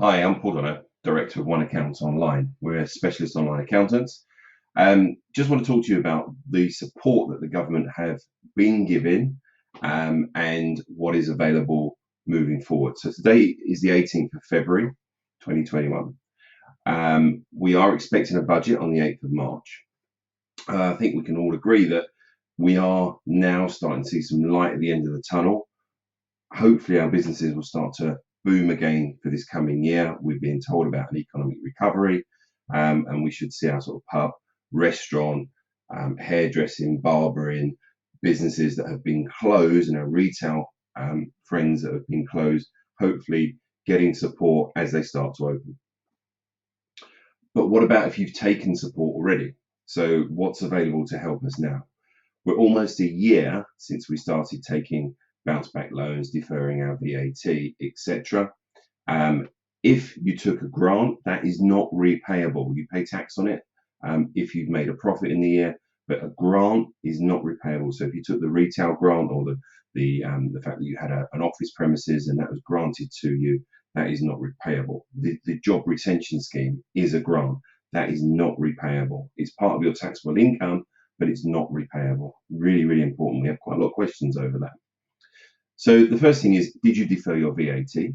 Hi, I'm Paul Donner, Director of One Accounts Online. We're a specialist online accountants. Just want to talk to you about the support that the government have been giving and what is available moving forward. So today is the 18th of February, 2021. We are expecting a budget on the 8th of March. I think we can all agree that we are now starting to see some light at the end of the tunnel. Hopefully our businesses will start to boom again for this coming year. We've been told about an economic recovery, and we should see our sort of pub, restaurant, hairdressing, barbering, businesses that have been closed and our retail friends that have been closed, hopefully getting support as they start to open. But what about if you've taken support already? So what's available to help us now? We're almost a year since we started taking bounce back loans, deferring our VAT, etc. If you took a grant, that is not repayable. You pay tax on it if you've made a profit in the year, but a grant is not repayable. So if you took the retail grant or the fact that you had an office premises and that was granted to you, that is not repayable. The job retention scheme is a grant. That is not repayable. It's part of your taxable income, but it's not repayable. Really, really important. We have quite a lot of questions over that. So the first thing is, did you defer your VAT?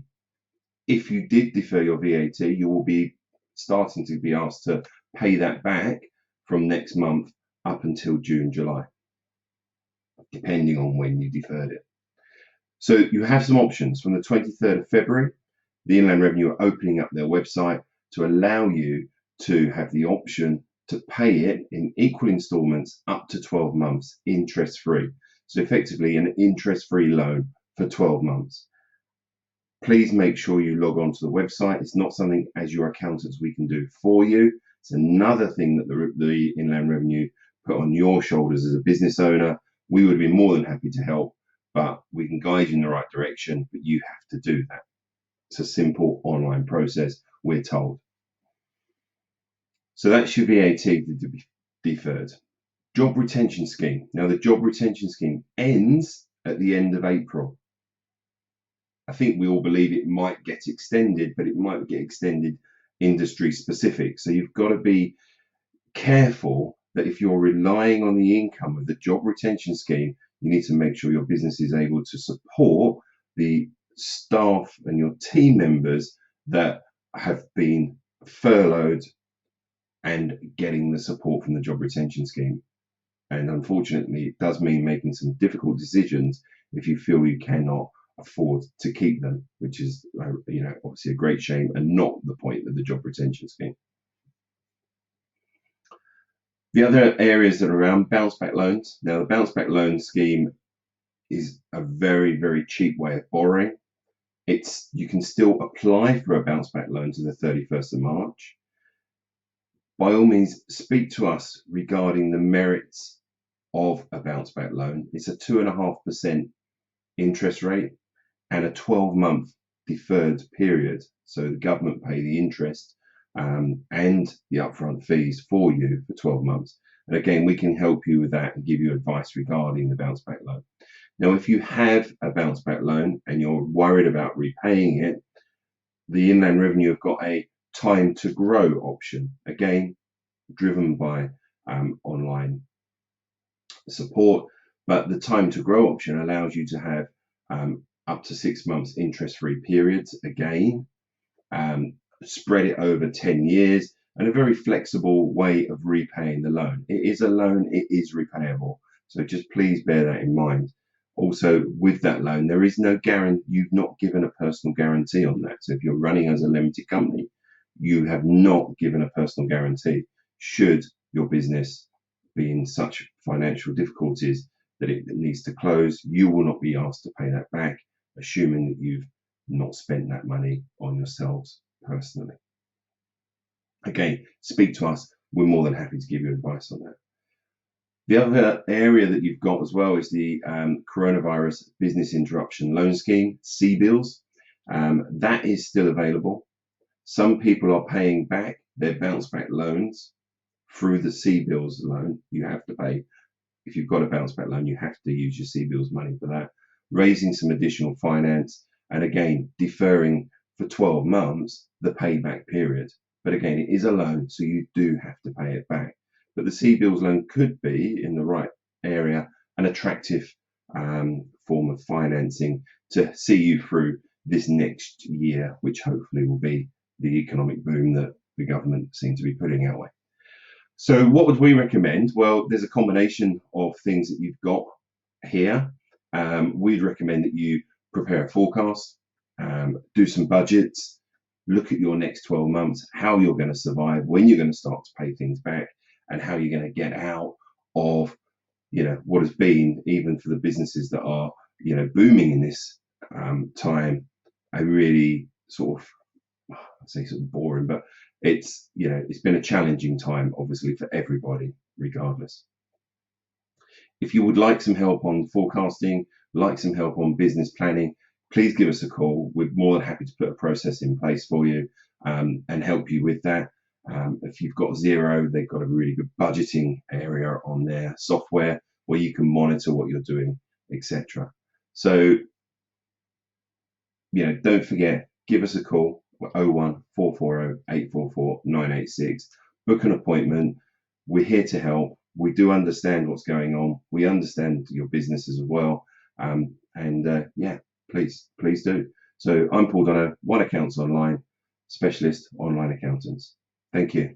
If you did defer your VAT, you will be starting to be asked to pay that back from next month up until June, July, depending on when you deferred it. So you have some options. From the 23rd of February, the Inland Revenue are opening up their website to allow you to have the option to pay it in equal instalments up to 12 months, interest-free. So effectively an interest-free loan for 12 months. Please make sure you log on to the website. It's not something as your accountants we can do for you. It's another thing that the Inland Revenue put on your shoulders as a business owner. We would be more than happy to help, but we can guide you in the right direction, but you have to do that. It's a simple online process, we're told. So that's your VAT to be deferred. Job retention scheme. Now the job retention scheme ends at the end of April. I think we all believe it might get extended, but it might get extended industry specific. So you've got to be careful that if you're relying on the income of the job retention scheme, you need to make sure your business is able to support the staff and your team members that have been furloughed and getting the support from the job retention scheme. And unfortunately, it does mean making some difficult decisions if you feel you cannot afford to keep them, which is obviously a great shame and not the point of the job retention scheme. The other areas that are around bounce back loans. Now the bounce back loan scheme is a very, very cheap way of borrowing. You can still apply for a bounce back loan to the 31st of March. By all means, speak to us regarding the merits of a bounce back loan. It's a 2.5% interest rate and a 12-month deferred period. So the government pay the interest and the upfront fees for you for 12 months. And again, we can help you with that and give you advice regarding the bounce back loan. Now, if you have a bounce back loan and you're worried about repaying it, the Inland Revenue have got a time to grow option, again, driven by online support. But the time to grow option allows you to have up to 6 months interest-free periods, again, spread it over 10 years, and a very flexible way of repaying the loan. It is a loan, it is repayable. So just please bear that in mind. Also, with that loan, there is no guarantee. You've not given a personal guarantee on that. So if you're running as a limited company, you have not given a personal guarantee. Should your business be in such financial difficulties that it needs to close, you will not be asked to pay that back, assuming that you've not spent that money on yourselves personally. Again, speak to us. We're more than happy to give you advice on that. The other area that you've got as well is the Coronavirus Business Interruption Loan Scheme, CBILS. That is still available. Some people are paying back their bounce back loans through the CBILS loan. You have to pay. If you've got a bounce back loan, you have to use your CBILS money for that. Raising some additional finance and again, deferring for 12 months the payback period. But again, it is a loan, so you do have to pay it back. But the CBILS loan could be, in the right area, an attractive form of financing to see you through this next year, which hopefully will be the economic boom that the government seems to be putting our way. So what would we recommend? Well, there's a combination of things that you've got here. We'd recommend that you prepare a forecast, do some budgets, look at your next 12 months, how you're going to survive, when you're going to start to pay things back, and how you're going to get out of, what has been, even for the businesses that are, booming in this time, a really sort of, I say sort of boring, but it's been a challenging time, obviously, for everybody, regardless. If you would like some help on forecasting, like some help on business planning, please give us a call. We're more than happy to put a process in place for you and help you with that. If you've got Xero, they've got a really good budgeting area on their software where you can monitor what you're doing, etc. So, don't forget, give us a call, 01 440 844 986. Book an appointment. We're here to help. We do understand what's going on. We understand your business as well. Please do. So I'm Paul Donner, One Accounts Online, specialist online accountants. Thank you.